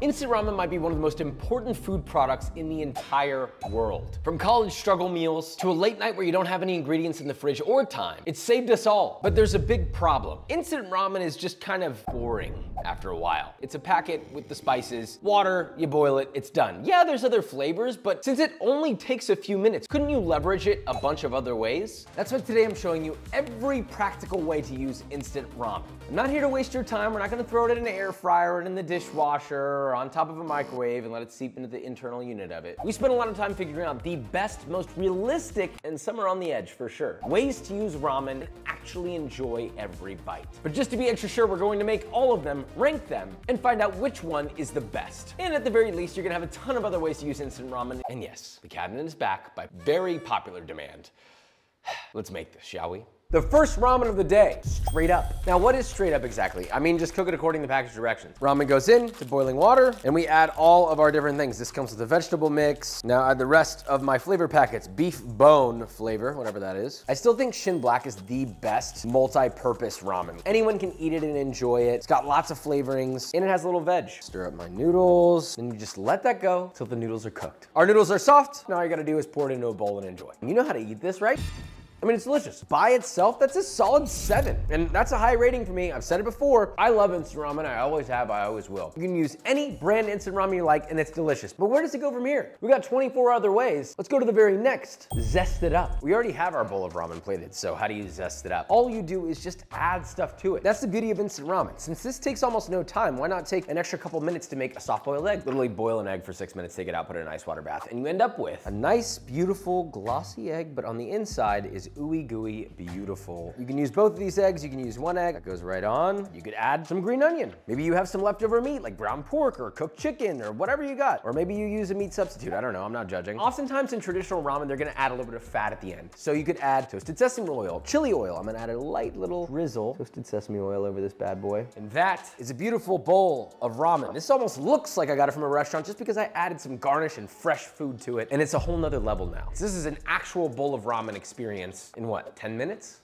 Instant ramen might be one of the most important food products in the entire world. From college struggle meals to a late night where you don't have any ingredients in the fridge or time, it's saved us all. But there's a big problem. Instant ramen is just kind of boring after a while. It's a packet with the spices, water, you boil it, it's done. Yeah, there's other flavors, but since it only takes a few minutes, couldn't you leverage it a bunch of other ways? That's why today I'm showing you every practical way to use instant ramen. I'm not here to waste your time. We're not gonna throw it in an air fryer or in the dishwasher or on top of a microwave and let it seep into the internal unit of it. We spent a lot of time figuring out the best, most realistic, and some are on the edge for sure, ways to use ramen and actually enjoy every bite. But just to be extra sure, we're going to make all of them, rank them, and find out which one is the best. And at the very least, you're gonna have a ton of other ways to use instant ramen. And yes, the cabinet is back by very popular demand. Let's make this, shall we? The first ramen of the day, straight up. Now, what is straight up exactly? I mean, just cook it according to the package directions. Ramen goes in to boiling water, and we add all of our different things. This comes with a vegetable mix. Now add the rest of my flavor packets, beef bone flavor, whatever that is. I still think Shin Black is the best multi-purpose ramen. Anyone can eat it and enjoy it. It's got lots of flavorings, and it has a little veg. Stir up my noodles, and you just let that go till the noodles are cooked. Our noodles are soft. Now all you gotta do is pour it into a bowl and enjoy. You know how to eat this, right? I mean, it's delicious. By itself, that's a solid 7. And that's a high rating for me. I've said it before. I love instant ramen. I always have, I always will. You can use any brand instant ramen you like and it's delicious. But where does it go from here? We got 24 other ways. Let's go to the very next. Zest it up. We already have our bowl of ramen plated, so how do you zest it up? All you do is just add stuff to it. That's the beauty of instant ramen. Since this takes almost no time, why not take an extra couple minutes to make a soft boiled egg? Literally boil an egg for 6 minutes, take it out, put it in an ice water bath, and you end up with a nice, beautiful, glossy egg, but on the inside is ooey gooey beautiful. You can use both of these eggs. You can use one egg that goes right on. You could add some green onion. Maybe you have some leftover meat like ground pork or cooked chicken or whatever you got. Or maybe you use a meat substitute. I don't know, I'm not judging. Oftentimes in traditional ramen, they're gonna add a little bit of fat at the end. So you could add toasted sesame oil, chili oil. I'm gonna add a light little drizzle, toasted sesame oil over this bad boy. And that is a beautiful bowl of ramen. This almost looks like I got it from a restaurant just because I added some garnish and fresh food to it. And it's a whole nother level now. So this is an actual bowl of ramen experience in what, 10 minutes?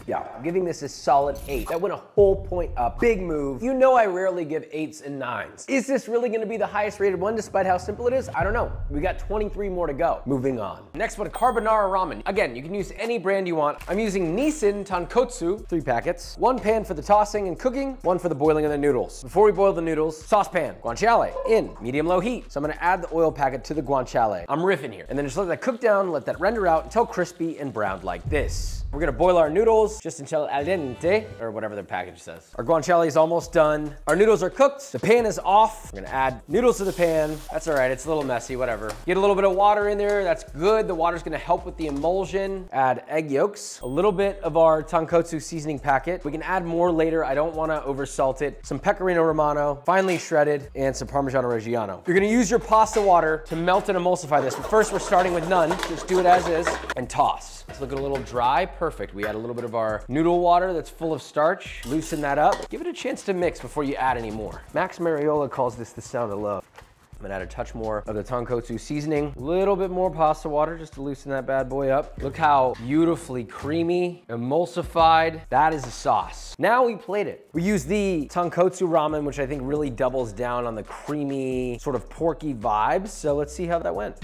Yeah, I'm giving this a solid 8. That went a whole point up. Big move. You know I rarely give 8s and 9s. Is this really gonna be the highest rated one despite how simple it is? I don't know. We got 23 more to go. Moving on. Next one, carbonara ramen. Again, you can use any brand you want. I'm using Nissin Tonkotsu, 3 packets. 1 pan for the tossing and cooking, 1 for the boiling of the noodles. Before we boil the noodles, saucepan, guanciale, in medium-low heat. So I'm gonna add the oil packet to the guanciale. I'm riffing here. And then just let that cook down, let that render out until crispy and browned like this. We're gonna boil our noodles just until al dente, or whatever the package says. Our guanciale is almost done. Our noodles are cooked. The pan is off. We're gonna add noodles to the pan. That's all right, it's a little messy, whatever. Get a little bit of water in there, that's good. The water's gonna help with the emulsion. Add egg yolks, a little bit of our tonkotsu seasoning packet. We can add more later, I don't wanna oversalt it. Some pecorino romano, finely shredded, and some Parmigiano Reggiano. You're gonna use your pasta water to melt and emulsify this, but first we're starting with none. Just do it as is, and toss. It's looking a little dry, perfect. We add a little bit of our noodle water that's full of starch. Loosen that up. Give it a chance to mix before you add any more. Max Mariola calls this the sound of love. I'm gonna add a touch more of the tonkotsu seasoning. A little bit more pasta water just to loosen that bad boy up. Look how beautifully creamy, emulsified. That is a sauce. Now we plate it. We use the tonkotsu ramen, which I think really doubles down on the creamy, sort of porky vibes. So let's see how that went.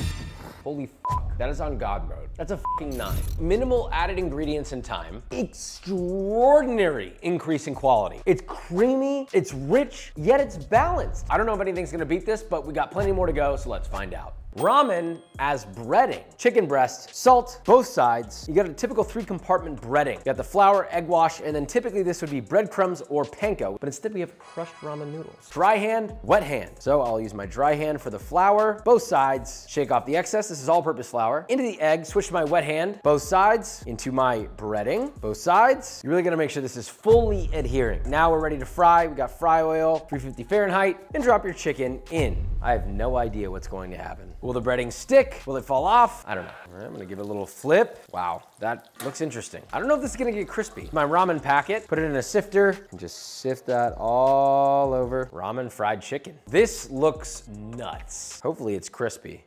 Holy f, that is on God mode. That's a f***ing 9. Minimal added ingredients and time. Extraordinary increase in quality. It's creamy, it's rich, yet it's balanced. I don't know if anything's gonna beat this, but we got plenty more to go, so let's find out. Ramen as breading. Chicken breast, salt, both sides. You got a typical 3-compartment breading. You got the flour, egg wash, and then typically this would be breadcrumbs or panko, but instead we have crushed ramen noodles. Dry hand, wet hand. So I'll use my dry hand for the flour, both sides. Shake off the excess, this is all-purpose flour. Into the egg, switch to my wet hand, both sides. Into my breading, both sides. You're really gonna make sure this is fully adhering. Now we're ready to fry. We got fry oil, 350 Fahrenheit, and drop your chicken in. I have no idea what's going to happen. Will the breading stick? Will it fall off? I don't know. All right, I'm gonna give it a little flip. Wow, that looks interesting. I don't know if this is gonna get crispy. My ramen packet, put it in a sifter, and just sift that all over. Ramen fried chicken. This looks nuts. Hopefully it's crispy.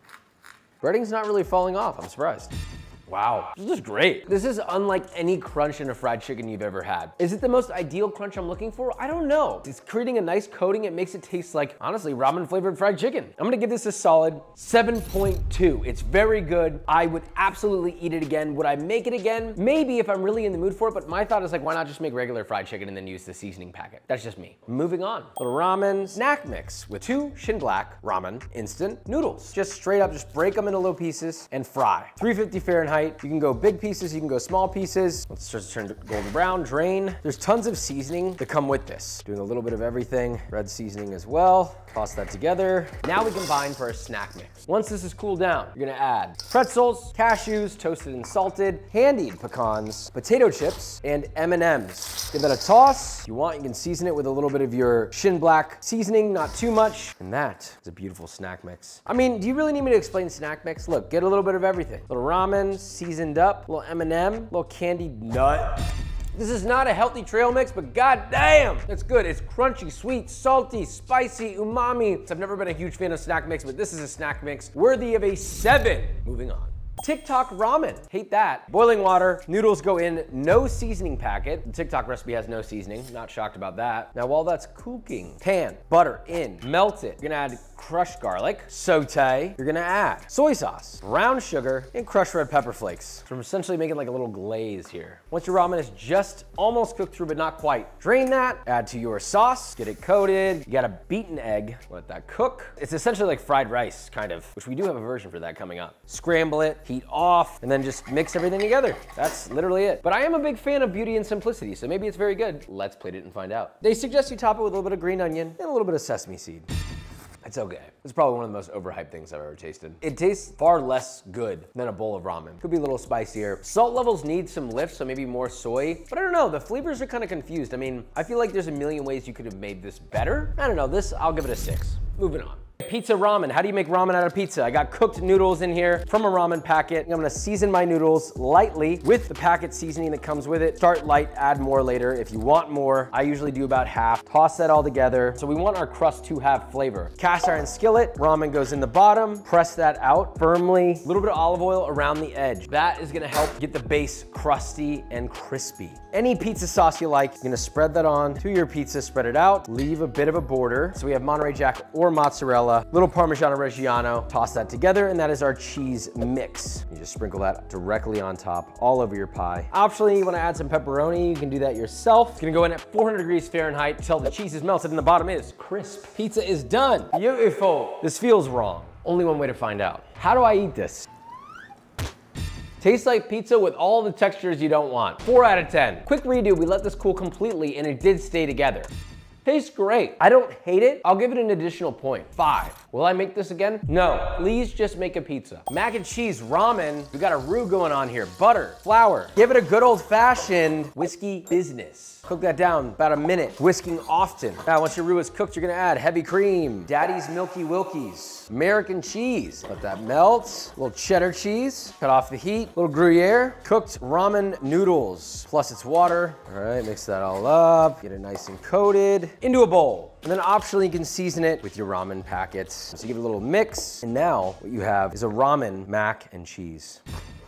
Breading's not really falling off, I'm surprised. Wow, this is great. This is unlike any crunch in a fried chicken you've ever had. Is it the most ideal crunch I'm looking for? I don't know. It's creating a nice coating. It makes it taste like, honestly, ramen flavored fried chicken. I'm gonna give this a solid 7.2. It's very good. I would absolutely eat it again. Would I make it again? Maybe if I'm really in the mood for it, but my thought is like, why not just make regular fried chicken and then use the seasoning packet? That's just me. Moving on. Little ramen snack mix with 2 Shin Black ramen instant noodles. Just straight up, just break them into little pieces and fry. 350 Fahrenheit. You can go big pieces, you can go small pieces. Let's just turn to golden brown, drain. There's tons of seasoning that come with this. Doing a little bit of everything. Red seasoning as well. Toss that together. Now we combine for a snack mix. Once this is cooled down, you're gonna add pretzels, cashews, toasted and salted, candied pecans, potato chips, and M&Ms. Give that a toss. If you want, you can season it with a little bit of your Shin Black seasoning, not too much. And that is a beautiful snack mix. I mean, do you really need me to explain snack mix? Look, get a little bit of everything. Little ramen, seasoned up, little M&M, little candied nut. This is not a healthy trail mix, but goddamn, it's good. It's crunchy, sweet, salty, spicy, umami. I've never been a huge fan of snack mix, but this is a snack mix worthy of a 7. Moving on. TikTok ramen, hate that. Boiling water, noodles go in, no seasoning packet. The TikTok recipe has no seasoning, not shocked about that. Now while that's cooking, pan, butter in, melt it. You're gonna add crushed garlic, saute. You're gonna add soy sauce, brown sugar, and crushed red pepper flakes. So I'm essentially making like a little glaze here. Once your ramen is just almost cooked through, but not quite, drain that, add to your sauce, get it coated. You got a beaten egg, let that cook. It's essentially like fried rice, kind of, which we do have a version for that coming up. Scramble it, heat off, and then just mix everything together. That's literally it. But I am a big fan of beauty and simplicity, so maybe it's very good. Let's plate it and find out. They suggest you top it with a little bit of green onion and a little bit of sesame seed. It's okay. It's probably one of the most overhyped things I've ever tasted. It tastes far less good than a bowl of ramen. Could be a little spicier. Salt levels need some lift, so maybe more soy. But I don't know, the flavors are kind of confused. I mean, I feel like there's a million ways you could have made this better. I don't know, this, I'll give it a 6. Moving on. Pizza ramen. How do you make ramen out of pizza? I got cooked noodles in here from a ramen packet. I'm gonna season my noodles lightly with the packet seasoning that comes with it. Start light, add more later if you want more. I usually do about half. Toss that all together. So we want our crust to have flavor. Cast iron skillet, ramen goes in the bottom. Press that out firmly. A little bit of olive oil around the edge. That is gonna help get the base crusty and crispy. Any pizza sauce you like, you're gonna spread that on to your pizza, spread it out, leave a bit of a border. So we have Monterey Jack or mozzarella, little Parmigiano Reggiano, toss that together, and that is our cheese mix. You just sprinkle that directly on top, all over your pie. Optionally, you wanna add some pepperoni, you can do that yourself. It's gonna go in at 400 degrees Fahrenheit until the cheese is melted and the bottom is crisp. Pizza is done. Beautiful. This feels wrong. Only one way to find out. How do I eat this? Tastes like pizza with all the textures you don't want. 4 out of 10. Quick redo, we let this cool completely and it did stay together. Tastes great. I don't hate it. I'll give it an additional point. 5. Will I make this again? No. Please just make a pizza. Mac and cheese ramen. We got a roux going on here. Butter, flour. Give it a good old-fashioned whiskey business. Cook that down about a minute, whisking often. Now, once your roux is cooked, you're gonna add heavy cream, Daddy's Milky Wilkies, American cheese. Let that melt. A little cheddar cheese. Cut off the heat. A little Gruyere. Cooked ramen noodles, plus its water. All right, mix that all up. Get it nice and coated. Into a bowl. And then optionally, you can season it with your ramen packets. So you give it a little mix. And now what you have is a ramen mac and cheese.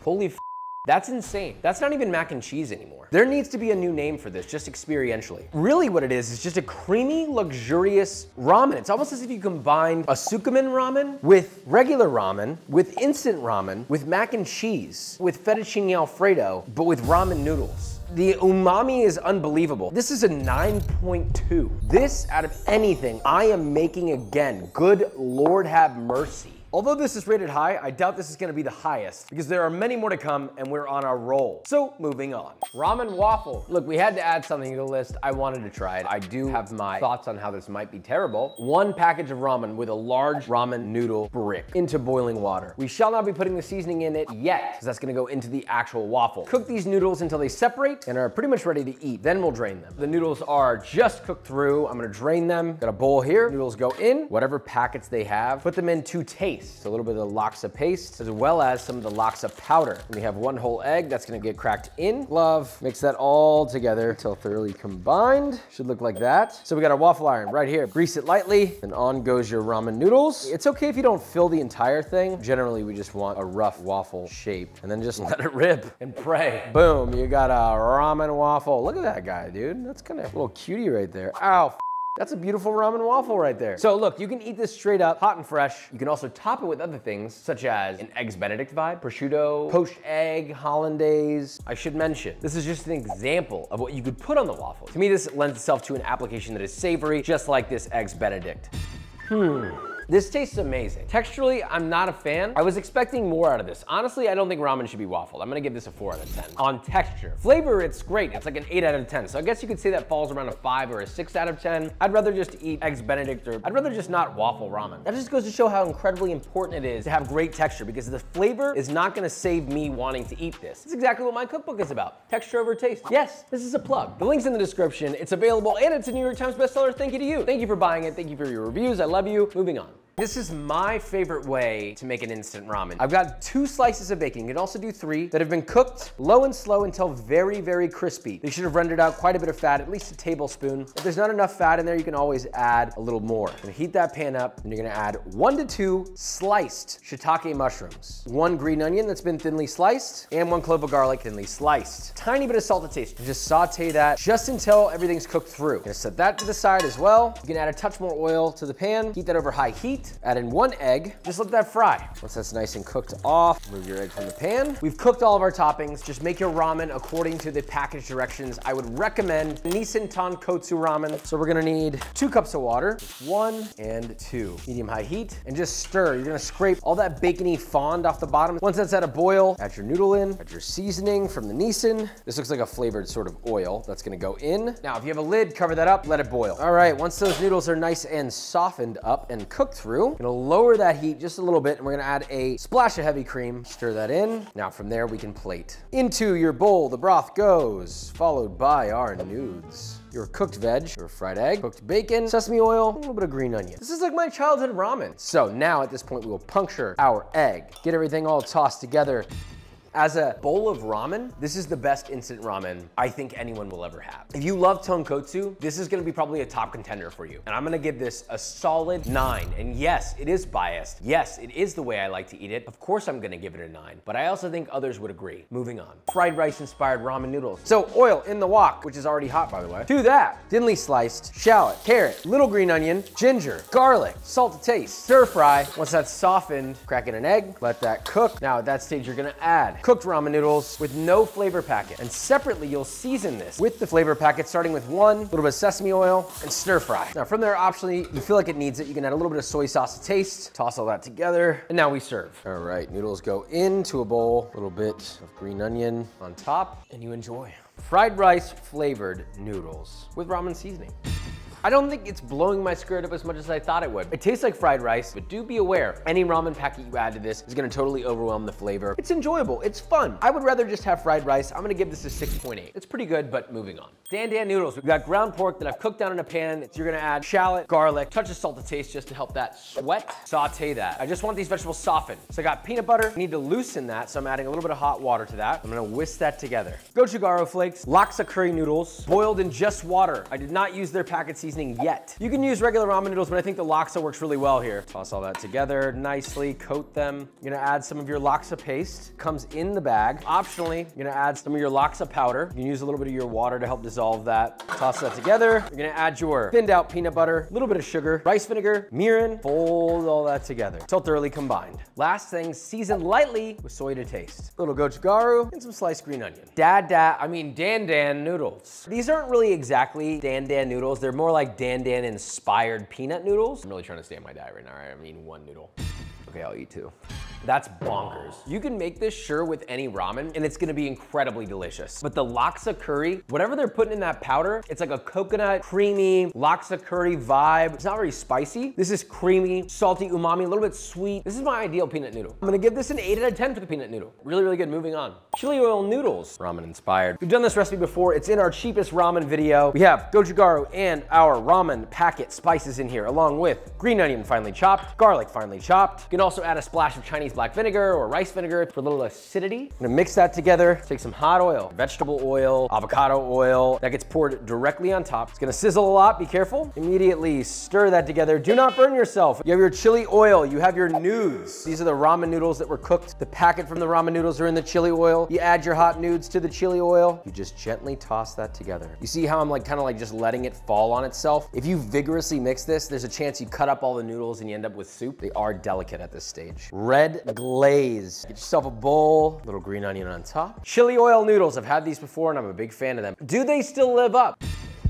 Holy f, that's insane. That's not even mac and cheese anymore. There needs to be a new name for this, just experientially. Really what it is just a creamy, luxurious ramen. It's almost as if you combined a Sukumen ramen with regular ramen, with instant ramen, with mac and cheese, with fettuccine Alfredo, but with ramen noodles. The umami is unbelievable. This is a 9.2. This, out of anything, I am making again. Good Lord have mercy. Although this is rated high, I doubt this is gonna be the highest because there are many more to come and we're on our roll. So moving on. Ramen waffle. Look, we had to add something to the list. I wanted to try it. I do have my thoughts on how this might be terrible. 1 package of ramen with a large ramen noodle brick into boiling water. We shall not be putting the seasoning in it yet because that's gonna go into the actual waffle. Cook these noodles until they separate and are pretty much ready to eat. Then we'll drain them. The noodles are just cooked through. I'm gonna drain them. Got a bowl here. Noodles go in, whatever packets they have. Put them in to taste. taste. So a little bit of the laksa paste, as well as some of the laksa powder. And we have 1 whole egg that's gonna get cracked in. Glove, mix that all together until thoroughly combined. Should look like that. So we got our waffle iron right here. Grease it lightly, and on goes your ramen noodles. It's okay if you don't fill the entire thing. Generally, we just want a rough waffle shape, and then just let it rip and pray. Boom, you got a ramen waffle. Look at that guy, dude. That's kind of a little cutie right there. Ow. That's a beautiful ramen waffle right there. So look, you can eat this straight up, hot and fresh. You can also top it with other things, such as an Eggs Benedict vibe, prosciutto, poached egg, hollandaise. I should mention, this is just an example of what you could put on the waffle. To me, this lends itself to an application that is savory, just like this Eggs Benedict. This tastes amazing. Texturally, I'm not a fan. I was expecting more out of this. Honestly, I don't think ramen should be waffled. I'm gonna give this a 4 out of 10. On texture. Flavor, it's great. It's like an 8 out of 10. So I guess you could say that falls around a 5 or a 6 out of 10. I'd rather just eat Eggs Benedict, or I'd rather just not waffle ramen. That just goes to show how incredibly important it is to have great texture, because the flavor is not gonna save me wanting to eat this. It's exactly what my cookbook is about. Texture over taste. Yes, this is a plug. The link's in the description. It's available, and it's a New York Times bestseller. Thank you to you. Thank you for buying it. Thank you for your reviews. I love you. Moving on. This is my favorite way to make an instant ramen. I've got 2 slices of bacon, you can also do 3, that have been cooked low and slow until very, very crispy. They should have rendered out quite a bit of fat, at least a tablespoon. If there's not enough fat in there, you can always add a little more. You're gonna heat that pan up, and you're gonna add 1 to 2 sliced shiitake mushrooms, 1 green onion that's been thinly sliced, and 1 clove of garlic thinly sliced. Tiny bit of salt to taste. And just saute that just until everything's cooked through. You're gonna set that to the side as well. You can add a touch more oil to the pan, heat that over high heat. Add in 1 egg, just let that fry. Once that's nice and cooked off, remove your egg from the pan. We've cooked all of our toppings. Just make your ramen according to the package directions. I would recommend Nissin Tonkotsu ramen. So we're gonna need 2 cups of water, 1 and 2. Medium-high heat, and just stir. You're gonna scrape all that bacony fond off the bottom. Once that's at a boil, add your noodle in, add your seasoning from the Nissin. This looks like a flavored sort of oil that's gonna go in. Now, if you have a lid, cover that up, let it boil. All right, once those noodles are nice and softened up and cooked through, gonna lower that heat just a little bit, and we're gonna add a splash of heavy cream. Stir that in. Now from there, we can plate. Into your bowl, the broth goes, followed by our nudes. Your cooked veg, your fried egg, cooked bacon, sesame oil, a little bit of green onion. This is like my childhood ramen. So now at this point, we will puncture our egg. Get everything all tossed together. As a bowl of ramen, this is the best instant ramen I think anyone will ever have. If you love tonkotsu, this is gonna be probably a top contender for you. And I'm gonna give this a solid 9. And yes, it is biased. Yes, it is the way I like to eat it. Of course I'm gonna give it a 9, but I also think others would agree. Moving on. Fried rice inspired ramen noodles. So oil in the wok, which is already hot by the way. To that, thinly sliced shallot, carrot, little green onion, ginger, garlic, salt to taste. Stir fry. Once that's softened, crack in an egg, let that cook. Now at that stage, you're gonna add cooked ramen noodles with no flavor packet. And separately, you'll season this with the flavor packet, starting with 1 little bit of sesame oil and stir fry. Now from there, optionally, you feel like it needs it, you can add a little bit of soy sauce to taste, toss all that together, and now we serve. All right, noodles go into a bowl, a little bit of green onion on top, and you enjoy. Fried rice flavored noodles with ramen seasoning. I don't think it's blowing my skirt up as much as I thought it would. It tastes like fried rice, but do be aware, any ramen packet you add to this is gonna totally overwhelm the flavor. It's enjoyable, it's fun. I would rather just have fried rice. I'm gonna give this a 6.8. It's pretty good, but moving on. Dan Dan noodles. We've got ground pork that I've cooked down in a pan. You're gonna add shallot, garlic, touch of salt to taste just to help that sweat. Saute that. I just want these vegetables softened. So I got peanut butter. I need to loosen that, so I'm adding a little bit of hot water to that. I'm gonna whisk that together. Gochujang flakes, laksa curry noodles, boiled in just water. I did not use their packet seasoning yet. You can use regular ramen noodles, but I think the laksa works really well here. Toss all that together nicely, coat them. You're gonna add some of your laksa paste. Comes in the bag. Optionally, you're gonna add some of your laksa powder. You can use a little bit of your water to help dissolve that. Toss that together. You're gonna add your thinned out peanut butter, a little bit of sugar, rice vinegar, mirin, fold all that together until thoroughly combined. Last thing, season lightly with soy to taste. A little gochujang and some sliced green onion. Dan Dan noodles. These aren't really exactly Dan Dan noodles. They're more like Dan Dan inspired peanut noodles. I'm really trying to stay on my diet right now, right? I'm eating 1 noodle. Okay, I'll eat 2. That's bonkers. You can make this, sure, with any ramen, and it's gonna be incredibly delicious. But the laksa curry, whatever they're putting in that powder, it's like a coconut, creamy, laksa curry vibe. It's not very spicy. This is creamy, salty, umami, a little bit sweet. This is my ideal peanut noodle. I'm gonna give this an 8 out of 10 for the peanut noodle. Really, really good. Moving on. Chili oil noodles, ramen inspired. We've done this recipe before. It's in our cheapest ramen video. We have gochujang and our our ramen packet spices in here, along with green onion finely chopped, garlic finely chopped. You can also add a splash of Chinese black vinegar or rice vinegar for a little acidity. I'm gonna mix that together, take some hot oil, vegetable oil, avocado oil, that gets poured directly on top. It's gonna sizzle a lot, be careful. Immediately stir that together. Do not burn yourself. You have your chili oil, you have your nudes. These are the ramen noodles that were cooked. The packet from the ramen noodles are in the chili oil. You add your hot nudes to the chili oil. You just gently toss that together. You see how I'm like kind of like just letting it fall on itself? If you vigorously mix this, there's a chance you cut up all the noodles and you end up with soup. They are delicate at this stage. Red glaze. Get yourself a bowl, little green onion on top. Chili oil noodles. I've had these before and I'm a big fan of them. Do they still live up?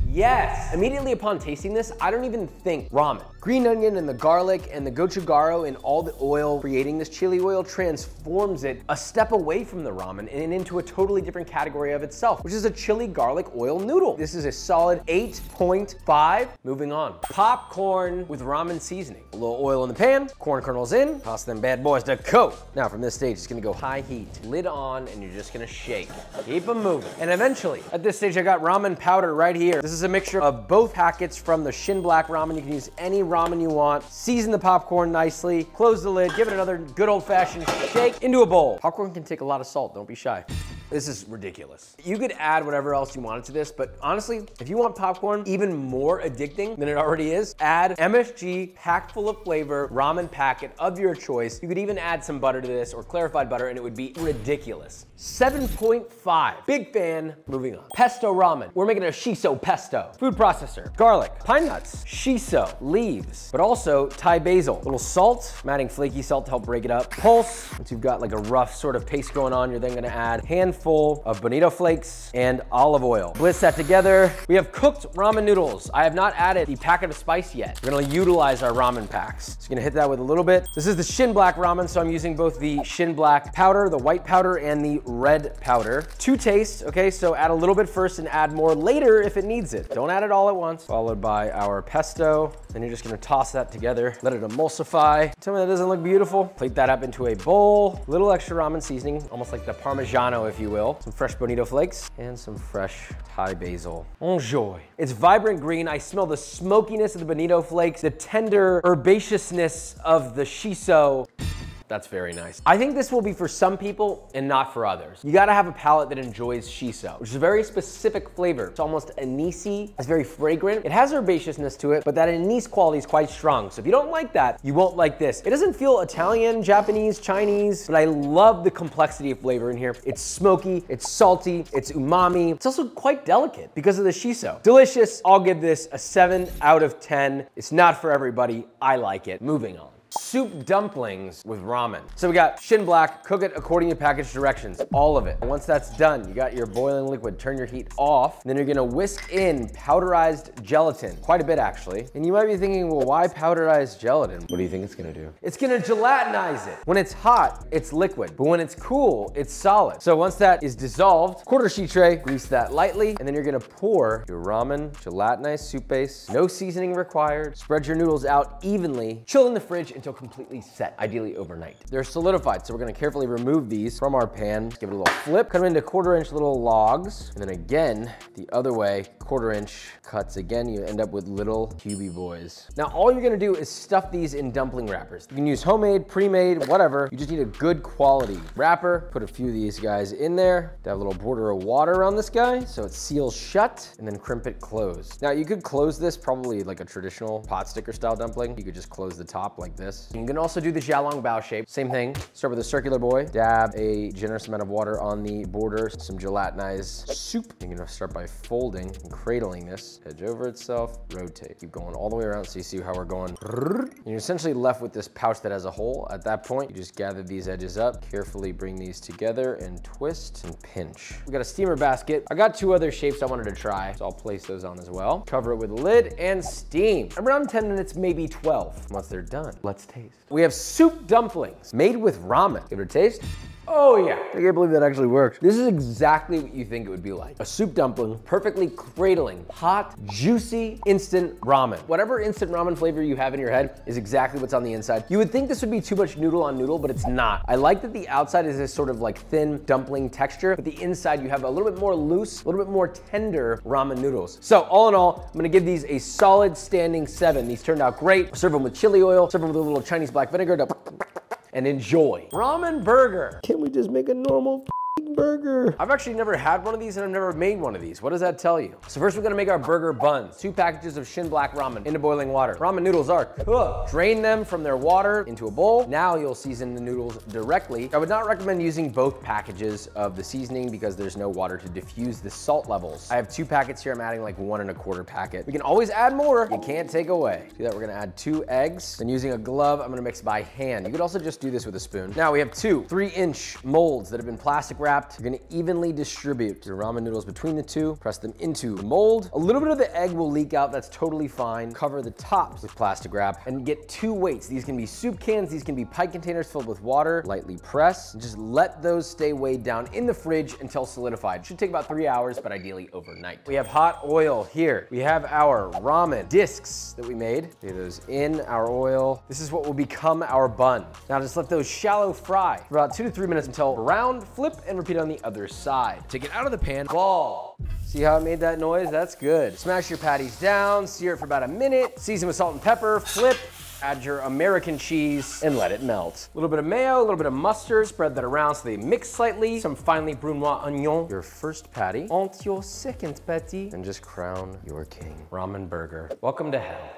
Yes. Immediately upon tasting this, I don't even think ramen. Green onion and the garlic and the gochujaro and all the oil creating this chili oil transforms it a step away from the ramen and into a totally different category of itself, which is a chili garlic oil noodle. This is a solid 8.5. Moving on. Popcorn with ramen seasoning. A little oil in the pan, corn kernels in, toss them bad boys to coat. Now from this stage, it's gonna go high heat, lid on, and you're just gonna shake. Keep them moving. And eventually, at this stage, I got ramen powder right here. This is a mixture of both packets from the Shin Black ramen. You can use any ramen you want. Season the popcorn nicely, close the lid, give it another good old-fashioned shake into a bowl. Popcorn can take a lot of salt, don't be shy. This is ridiculous. You could add whatever else you wanted to this, but honestly, if you want popcorn even more addicting than it already is, add MSG packed full of flavor ramen packet of your choice. You could even add some butter to this or clarified butter and it would be ridiculous. 7.5, big fan, moving on. Pesto ramen, we're making a shiso pesto. Food processor, garlic, pine nuts, shiso, leaves, but also Thai basil. A little salt, I'm adding flaky salt to help break it up. Pulse, once you've got like a rough sort of paste going on, you're then gonna add handful of bonito flakes and olive oil. Blitz that together. We have cooked ramen noodles. I have not added the packet of spice yet. We're gonna utilize our ramen packs. Just gonna hit that with a little bit. This is the Shin Black ramen, so I'm using both the Shin Black powder, the white powder, and the red powder. To taste, okay, so add a little bit first and add more later if it needs it. Don't add it all at once. Followed by our pesto. Then you're just gonna toss that together, let it emulsify. Tell me that doesn't look beautiful. Plate that up into a bowl. Little extra ramen seasoning, almost like the Parmigiano, if you will. Some fresh bonito flakes and some fresh Thai basil. Enjoy. It's vibrant green. I smell the smokiness of the bonito flakes, the tender herbaceousness of the shiso. That's very nice. I think this will be for some people and not for others. You gotta have a palate that enjoys shiso, which is a very specific flavor. It's almost anisey. It's very fragrant. It has herbaceousness to it, but that anise quality is quite strong. So if you don't like that, you won't like this. It doesn't feel Italian, Japanese, Chinese, but I love the complexity of flavor in here. It's smoky, it's salty, it's umami. It's also quite delicate because of the shiso. Delicious. I'll give this a 7 out of 10. It's not for everybody. I like it. Moving on. Soup dumplings with ramen. So we got Shin Black, cook it according to package directions, all of it. And once that's done, you got your boiling liquid, turn your heat off, and then you're gonna whisk in powderized gelatin, quite a bit actually. And you might be thinking, well, why powderized gelatin? What do you think it's gonna do? It's gonna gelatinize it. When it's hot, it's liquid, but when it's cool, it's solid. So once that is dissolved, quarter sheet tray, grease that lightly, and then you're gonna pour your ramen gelatinized soup base, no seasoning required. Spread your noodles out evenly, chill in the fridge until completely set, ideally overnight. They're solidified, so we're gonna carefully remove these from our pan, give it a little flip, cut them into 1/4 inch little logs, and then again, the other way, 1/4 inch cuts. Again, you end up with little cubey boys. Now, all you're gonna do is stuff these in dumpling wrappers. You can use homemade, pre-made, whatever. You just need a good quality wrapper. Put a few of these guys in there. Have a little border of water around this guy, so it seals shut, and then crimp it closed. Now, you could close this probably like a traditional pot sticker style dumpling. You could just close the top like this. You can also do the jiaolong bao shape. Same thing, start with a circular boy, dab a generous amount of water on the border, some gelatinized soup. You're gonna start by folding and cradling this, edge over itself, rotate. Keep going all the way around so you see how we're going. And you're essentially left with this pouch that has a hole. At that point, you just gather these edges up, carefully bring these together and twist and pinch. We got a steamer basket. I got 2 other shapes I wanted to try, so I'll place those on as well. Cover it with a lid and steam. Around 10 minutes, maybe 12. Once they're done, let's taste. We have soup dumplings made with ramen. Give it a taste. Oh yeah, I can't believe that actually worked. This is exactly what you think it would be like. A soup dumpling, perfectly cradling, hot, juicy, instant ramen. Whatever instant ramen flavor you have in your head is exactly what's on the inside. You would think this would be too much noodle on noodle, but it's not. I like that the outside is this sort of like thin dumpling texture, but the inside you have a little bit more loose, a little bit more tender ramen noodles. So all in all, I'm gonna give these a solid standing 7. These turned out great. Serve them with chili oil, serve them with a little Chinese black vinegar to and enjoy. Ramen burger. Can we just make a normal burger? I've actually never had one of these and I've never made one of these. What does that tell you? So first we're gonna make our burger buns. 2 packages of Shin Black ramen into boiling water. Ramen noodles are cooked. Drain them from their water into a bowl. Now you'll season the noodles directly. I would not recommend using both packages of the seasoning because there's no water to diffuse the salt levels. I have 2 packets here. I'm adding like 1 1/4 packet. We can always add more. You can't take away. Do that, we're gonna add 2 eggs. Then using a glove, I'm gonna mix by hand. You could also just do this with a spoon. Now we have 2 3-inch molds that have been plastic wrapped. You're gonna evenly distribute your ramen noodles between the 2, press them into the mold. A little bit of the egg will leak out, that's totally fine. Cover the tops with plastic wrap and get 2 weights. These can be soup cans, these can be pie containers filled with water. Lightly press, and just let those stay weighed down in the fridge until solidified. It should take about 3 hours, but ideally overnight. We have hot oil here. We have our ramen discs that we made. Lay those in our oil. This is what will become our bun. Now just let those shallow fry for about 2 to 3 minutes until brown, flip and repeat on the other side. Take it out of the pan, ball. See how it made that noise? That's good. Smash your patties down, sear it for about a minute, season with salt and pepper, flip, add your American cheese and let it melt. A little bit of mayo, a little bit of mustard, spread that around so they mix slightly. Some finely brunoise onion. Your first patty, and your second patty, and just crown your king. Ramen burger. Welcome to hell.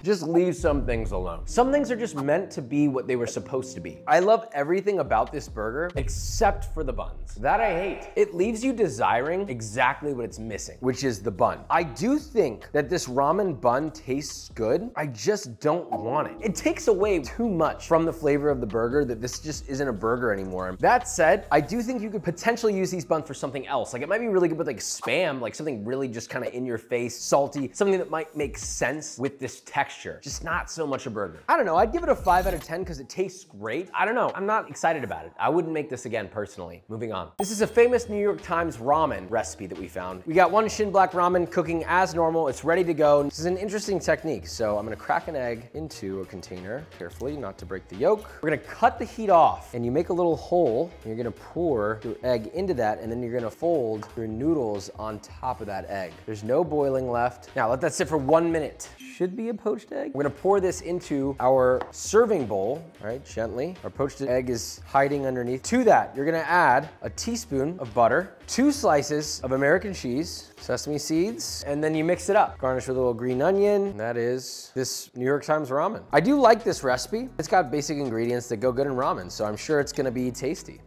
Just leave some things alone. Some things are just meant to be what they were supposed to be. I love everything about this burger except for the buns. That I hate. It leaves you desiring exactly what it's missing, which is the bun. I do think that this ramen bun tastes good. I just don't want it. It takes away too much from the flavor of the burger that this just isn't a burger anymore. That said, I do think you could potentially use these buns for something else. Like it might be really good with like Spam, like something really just kind of in your face, salty, something that might make sense with this texture. Just not so much a burger. I don't know, I'd give it a 5 out of 10 because it tastes great. I don't know, I'm not excited about it. I wouldn't make this again personally. Moving on. This is a famous New York Times ramen recipe that we found. We got 1 Shin Black ramen cooking as normal. It's ready to go. This is an interesting technique. So I'm gonna crack an egg into a container carefully, not to break the yolk. We're gonna cut the heat off and you make a little hole. And you're gonna pour your egg into that and then you're gonna fold your noodles on top of that egg. There's no boiling left. Now let that sit for 1 minute. Should be a poached egg. We're gonna pour this into our serving bowl, all right, gently. Our poached egg is hiding underneath. To that, you're gonna add a teaspoon of butter, 2 slices of American cheese, sesame seeds, and then you mix it up. Garnish with a little green onion, and that is this New York Times ramen. I do like this recipe. It's got basic ingredients that go good in ramen, so I'm sure it's gonna be tasty.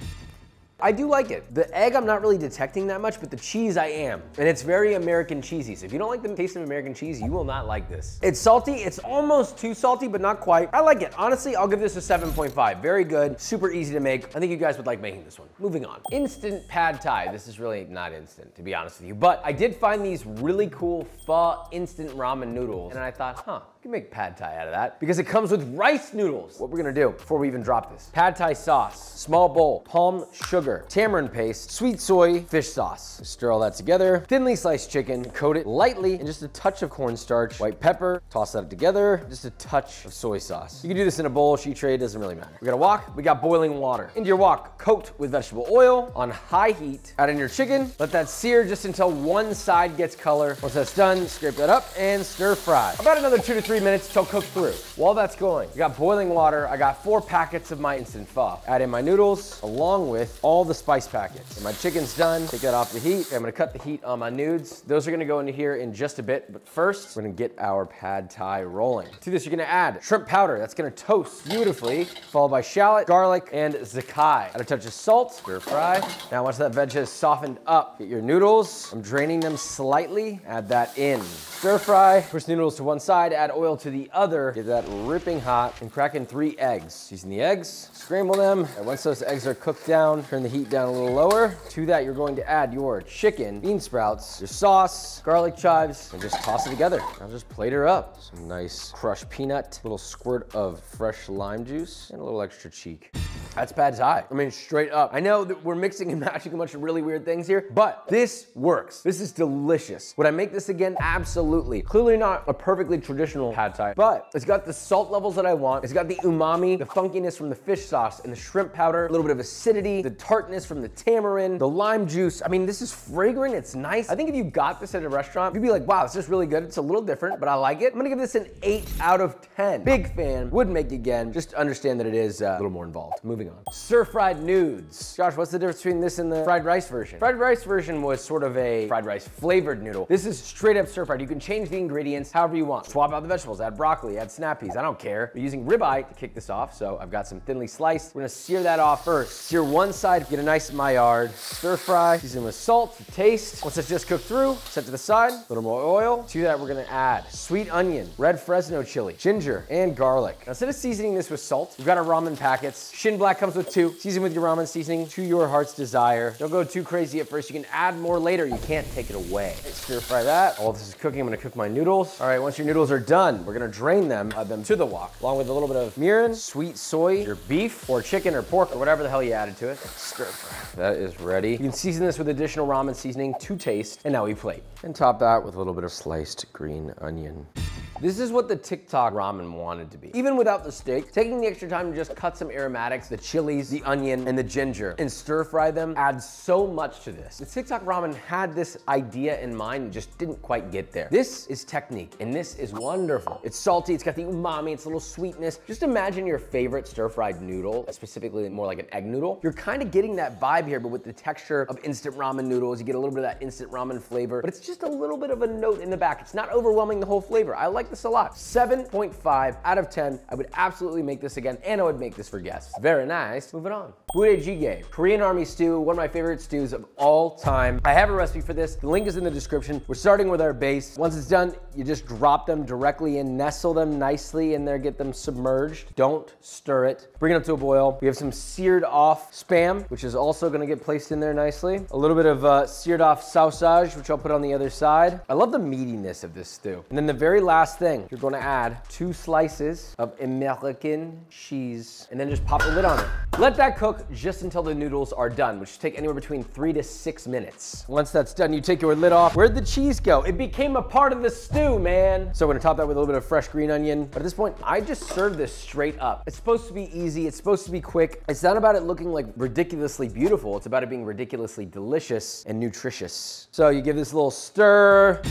I do like it. The egg I'm not really detecting that much, but the cheese I am. And it's very American cheesy. So if you don't like the taste of American cheese, you will not like this. It's salty, it's almost too salty, but not quite. I like it. Honestly, I'll give this a 7.5. Very good, super easy to make. I think you guys would like making this one. Moving on. Instant pad thai. This is really not instant, to be honest with you. But I did find these really cool pho instant ramen noodles. And I thought, huh, you can make pad thai out of that because it comes with rice noodles. What we're gonna do before we even drop this. Pad thai sauce, small bowl, palm sugar, tamarind paste, sweet soy, fish sauce. Stir all that together. Thinly sliced chicken, coat it lightly in just a touch of cornstarch, white pepper, toss that together, just a touch of soy sauce. You can do this in a bowl, sheet tray, doesn't really matter. We got a wok, we got boiling water. Into your wok, coat with vegetable oil on high heat. Add in your chicken, let that sear just until one side gets color. Once that's done, scrape that up and stir fry. About another 2 to 3 minutes till cooked through. While that's going, we got boiling water. I got 4 packets of my instant pho. Add in my noodles along with all the spice packets. And my chicken's done. Take that off the heat. Okay, I'm gonna cut the heat on my nudes. Those are gonna go into here in just a bit, but first, we're gonna get our pad thai rolling. To this, you're gonna add shrimp powder. That's gonna toast beautifully, followed by shallot, garlic, and zakai. Add a touch of salt, stir fry. Now, once that veg has softened up, get your noodles. I'm draining them slightly. Add that in. Stir fry, push the noodles to one side, add oil to the other, get that ripping hot, and crack in 3 eggs. Season the eggs, scramble them, and once those eggs are cooked down, turn the heat down a little lower. To that, you're going to add your chicken, bean sprouts, your sauce, garlic chives, and just toss it together. Now just plate her up. Some nice crushed peanut, a little squirt of fresh lime juice, and a little extra cheek. That's pad thai. I mean, straight up. I know that we're mixing and matching a bunch of really weird things here, but this works. This is delicious. Would I make this again? Absolutely. Clearly not a perfectly traditional pad thai, but it's got the salt levels that I want. It's got the umami, the funkiness from the fish sauce and the shrimp powder, a little bit of acidity, the tartness from the tamarind, the lime juice. I mean, this is fragrant, it's nice. I think if you got this at a restaurant, you'd be like, wow, this is really good. It's a little different, but I like it. I'm gonna give this an 8 out of 10. Big fan, would make again. Just understand that it is a little more involved. Moving on. Stir-fried nudes. Josh, what's the difference between this and the fried rice version? Fried rice version was sort of a fried rice flavored noodle. This is straight up stir-fried. You can change the ingredients however you want. Swap out the vegetables, add broccoli, add snap peas, I don't care. We're using ribeye to kick this off, so I've got some thinly sliced. We're gonna sear that off first. Sear one side, get a nice Maillard. Stir fry, season with salt to taste. Once it's just cooked through, set to the side, a little more oil. To that, we're gonna add sweet onion, red Fresno chili, ginger, and garlic. Now, instead of seasoning this with salt, we've got our ramen packets. Shin Black comes with 2. Season with your ramen seasoning to your heart's desire. Don't go too crazy at first. You can add more later. You can't take it away. Stir fry that. All this is cooking. I'm gonna cook my noodles. All right, once your noodles are done, we're gonna drain them, add them to the wok, along with a little bit of mirin, sweet soy, your beef or chicken or pork or whatever the hell you added to it. Stir fry. That is ready. You can season this with additional ramen seasoning to taste, and now we plate. And top that with a little bit of sliced green onion. This is what the TikTok ramen wanted to be. Even without the steak, taking the extra time to just cut some aromatics, the chilies, the onion, and the ginger, and stir fry them adds so much to this. The TikTok ramen had this idea in mind and just didn't quite get there. This is technique, and this is wonderful. It's salty, it's got the umami, it's a little sweetness. Just imagine your favorite stir-fried noodle, specifically more like an egg noodle. You're kind of getting that vibe here, but with the texture of instant ramen noodles, you get a little bit of that instant ramen flavor, but it's just a little bit of a note in the back. It's not overwhelming the whole flavor. I like this a lot. 7.5 out of 10. I would absolutely make this again, and I would make this for guests. Very nice. Moving on. Budae-jjigae, Korean army stew, one of my favorite stews of all time. I have a recipe for this. The link is in the description. We're starting with our base. Once it's done, you just drop them directly in, nestle them nicely in there, get them submerged. Don't stir it. Bring it up to a boil. We have some seared off Spam, which is also gonna get placed in there nicely. A little bit of seared off sausage, which I'll put on the other side. I love the meatiness of this stew. And then the very last thing, you're gonna add 2 slices of American cheese, and then just pop the lid on it. Let that cook just until the noodles are done, which should take anywhere between 3 to 6 minutes. Once that's done, you take your lid off. Where'd the cheese go? It became a part of the stew, man. So we're gonna top that with a little bit of fresh green onion. But at this point, I just serve this straight up. It's supposed to be easy. It's supposed to be quick. It's not about it looking like ridiculously beautiful. It's about it being ridiculously delicious and nutritious. So you give this a little stir.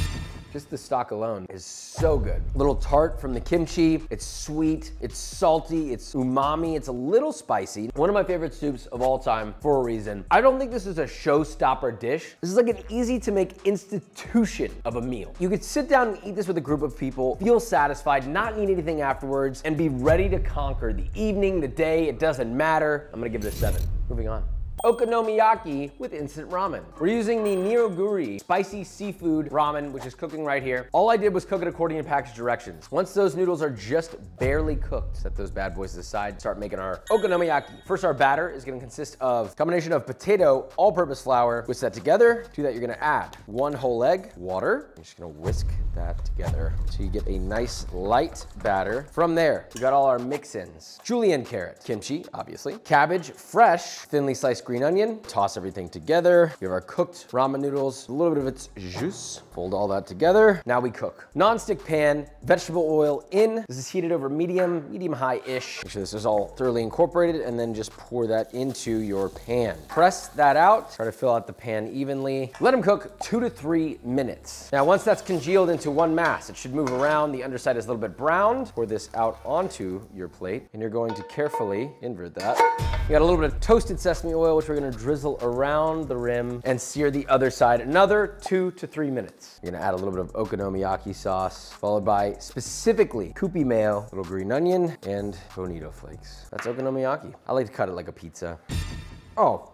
Just the stock alone is so good. A little tart from the kimchi. It's sweet, it's salty, it's umami, it's a little spicy. One of my favorite soups of all time for a reason. I don't think this is a showstopper dish. This is like an easy to make institution of a meal. You could sit down and eat this with a group of people, feel satisfied, not need anything afterwards, and be ready to conquer the evening, the day, it doesn't matter. I'm gonna give it a 7. Moving on. Okonomiyaki with instant ramen. We're using the niroguri spicy seafood ramen, which is cooking right here. All I did was cook it according to package directions. Once those noodles are just barely cooked, set those bad boys aside, start making our okonomiyaki. First, our batter is gonna consist of a combination of potato, all-purpose flour. Whisk that together. To that, you're gonna add 1 whole egg, water. You're just gonna whisk that together so you get a nice light batter. From there, we got all our mix-ins. Julienne carrot, kimchi, obviously, cabbage, fresh, thinly sliced green onion. Toss everything together. We have our cooked ramen noodles, a little bit of its juice. Fold all that together. Now we cook. Non-stick pan, vegetable oil in. This is heated over medium high-ish. Make sure this is all thoroughly incorporated, and then just pour that into your pan. Press that out. Try to fill out the pan evenly. Let them cook 2 to 3 minutes. Now, once that's congealed into one mass, it should move around. The underside is a little bit browned. Pour this out onto your plate, and you're going to carefully invert that. We got a little bit of toasted sesame oil, which we're gonna drizzle around the rim and sear the other side another 2 to 3 minutes. You're gonna add a little bit of okonomiyaki sauce, followed by specifically kupi mayo, little green onion, and bonito flakes. That's okonomiyaki. I like to cut it like a pizza. Oh.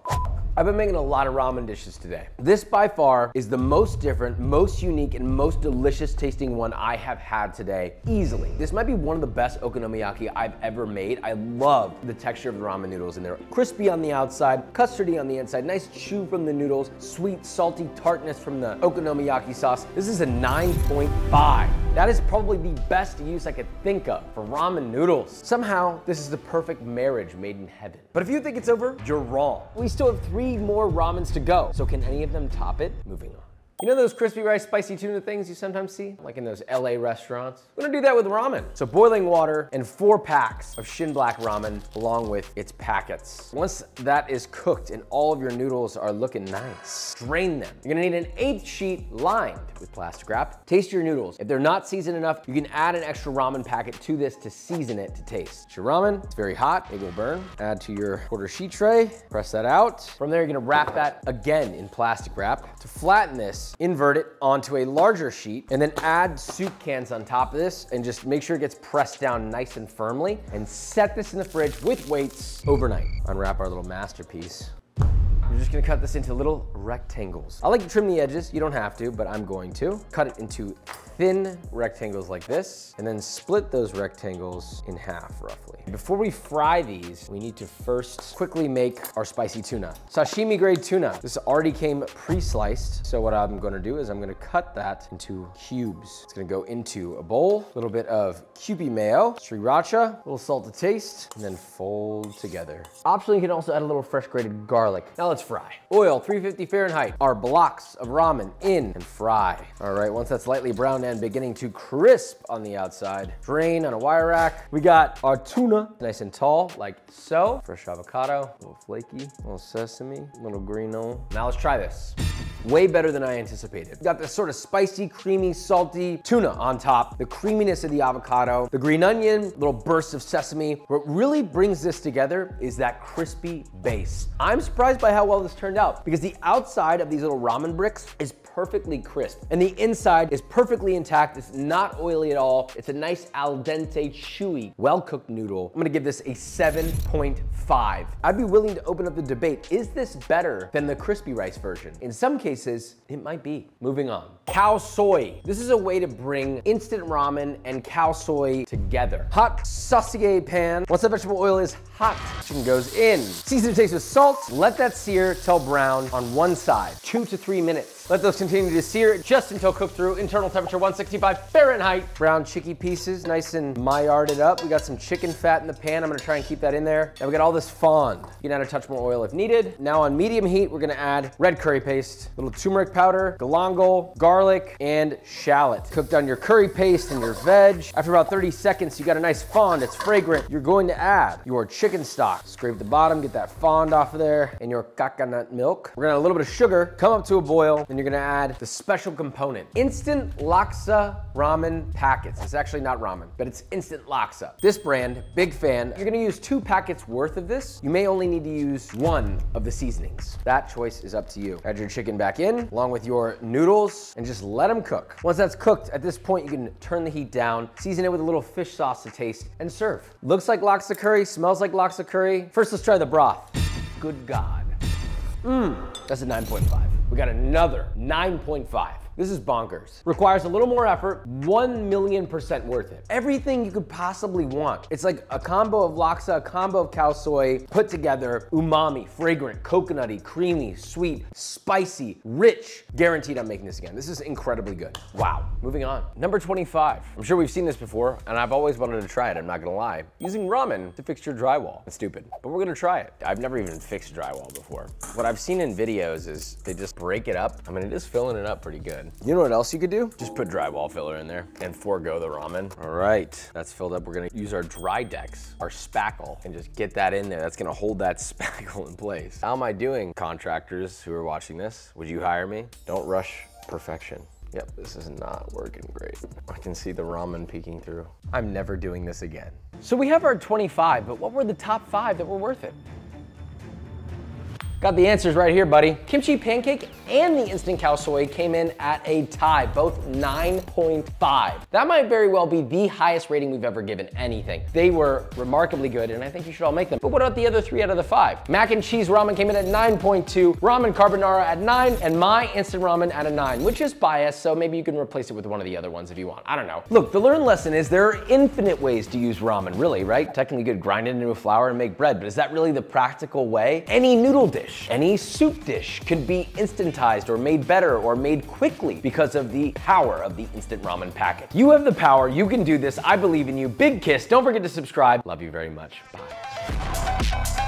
I've been making a lot of ramen dishes today. This by far is the most different, most unique, and most delicious tasting one I have had today, easily. This might be one of the best okonomiyaki I've ever made. I love the texture of the ramen noodles in there. Crispy on the outside, custardy on the inside, nice chew from the noodles, sweet, salty tartness from the okonomiyaki sauce. This is a 9.5. That is probably the best use I could think of for ramen noodles. Somehow, this is the perfect marriage made in heaven. But if you think it's over, you're wrong. We still have 3 more ramens to go. So can any of them top it? Moving on. You know those crispy rice, spicy tuna things you sometimes see? Like in those LA restaurants? We're gonna do that with ramen. So boiling water and 4 packs of Shin Black ramen along with its packets. Once that is cooked and all of your noodles are looking nice, drain them. You're gonna need an 1/8 sheet lined with plastic wrap. Taste your noodles. If they're not seasoned enough, you can add an extra ramen packet to this to season it to taste. It's your ramen, it's very hot, it will burn. Add to your quarter sheet tray, press that out. From there, you're gonna wrap that again in plastic wrap. To flatten this, invert it onto a larger sheet and then add soup cans on top of this and just make sure it gets pressed down nice and firmly and set this in the fridge with weights overnight. Unwrap our little masterpiece. You're just gonna cut this into little rectangles. I like to trim the edges, you don't have to, but I'm going to. Cut it into thin rectangles like this, and then split those rectangles in half roughly. Before we fry these, we need to first quickly make our spicy tuna. Sashimi grade tuna. This already came pre-sliced, so what I'm gonna do is I'm gonna cut that into cubes. It's gonna go into a bowl, a little bit of Kewpie mayo, sriracha, a little salt to taste, and then fold together. Optionally, you can also add a little fresh grated garlic. Now let's fry. Oil, 350 Fahrenheit. Our blocks of ramen in and fry. All right, once that's lightly browned and beginning to crisp on the outside, drain on a wire rack. We got our tuna, nice and tall, like so. Fresh avocado, a little flaky, a little sesame, a little greeno. Now let's try this. Way better than I anticipated. Got this sort of spicy, creamy, salty tuna on top, the creaminess of the avocado, the green onion, little bursts of sesame. What really brings this together is that crispy base. I'm surprised by how well this turned out because the outside of these little ramen bricks is perfectly crisp and the inside is perfectly intact. It's not oily at all. It's a nice al dente, chewy, well-cooked noodle. I'm gonna give this a 7.5. I'd be willing to open up the debate. Is this better than the crispy rice version? In some cases, it might be. Moving on. Cow soy. This is a way to bring instant ramen and cow soy together. Hot saucier pan. Once the vegetable oil is hot, chicken goes in. Season to taste with salt. Let that sear till brown on one side, 2 to 3 minutes. Let those continue to sear just until cooked through. Internal temperature 165 Fahrenheit. Brown chicky pieces, nice and Maillarded up. We got some chicken fat in the pan. I'm gonna try and keep that in there. And we got all this fond. You can add a touch more oil if needed. Now on medium heat, we're gonna add red curry paste, a little turmeric powder, galangal, garlic, and shallot. Cook down your curry paste and your veg. After about 30 seconds, you got a nice fond. It's fragrant. You're going to add your chicken stock. Scrape the bottom, get that fond off of there, and your coconut milk. We're gonna add a little bit of sugar, come up to a boil, and you're gonna add the special component, instant laksa ramen packets. It's actually not ramen, but it's instant laksa. This brand, big fan. You're gonna use 2 packets worth of this. You may only need to use 1 of the seasonings. That choice is up to you. Add your chicken back in, along with your noodles, and just let them cook. Once that's cooked, at this point, you can turn the heat down, season it with a little fish sauce to taste, and serve. Looks like laksa curry, smells like laksa curry. First, let's try the broth. Good God. That's a 9.5. We got another 9.5. This is bonkers. Requires a little more effort, 1,000,000% worth it. Everything you could possibly want. It's like a combo of laksa, a combo of cow soy, put together, umami, fragrant, coconutty, creamy, sweet, spicy, rich. Guaranteed I'm making this again. This is incredibly good. Wow, moving on. Number 25. I'm sure we've seen this before, and I've always wanted to try it, I'm not gonna lie. Using ramen to fix your drywall. It's stupid, but we're gonna try it. I've never even fixed drywall before. What I've seen in videos is they just break it up. I mean, it is filling it up pretty good. You know what else you could do? Just put drywall filler in there and forego the ramen. All right, that's filled up. We're gonna use our dry decks, our spackle, and just get that in there. That's gonna hold that spackle in place. How am I doing, contractors who are watching this? Would you hire me? Don't rush perfection. Yep, this is not working great. I can see the ramen peeking through. I'm never doing this again. So we have our 25, but what were the top 5 that were worth it? Got the answers right here, buddy. Kimchi pancake and the instant cow soy came in at a tie, both 9.5. That might very well be the highest rating we've ever given anything. They were remarkably good, and I think you should all make them. But what about the other 3 out of the 5? Mac and cheese ramen came in at 9.2, ramen carbonara at 9, and my instant ramen at a 9, which is biased, so maybe you can replace it with one of the other ones if you want. I don't know. Look, the learned lesson is there are infinite ways to use ramen, really, right? Technically, you could grind it into a flour and make bread, but is that really the practical way? Any noodle dish dish, any soup dish could be instantized or made better or made quickly because of the power of the instant ramen packet. You have the power, you can do this, I believe in you. Big kiss, don't forget to subscribe. Love you very much, bye.